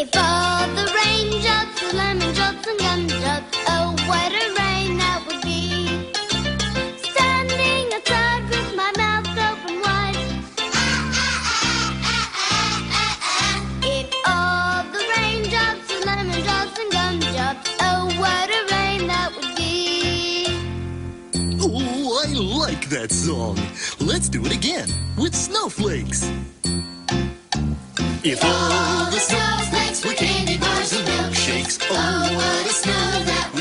If all the raindrops were lemon drops and gumdrops, oh, what a rain that would be. Standing outside with my mouth open wide. If all the raindrops were lemon drops and gumdrops, oh, what a rain that would be. Oh, I like that song. Let's do it again with snowflakes. If all the snowflakes were candy bars and milkshakes, oh, what a snow that would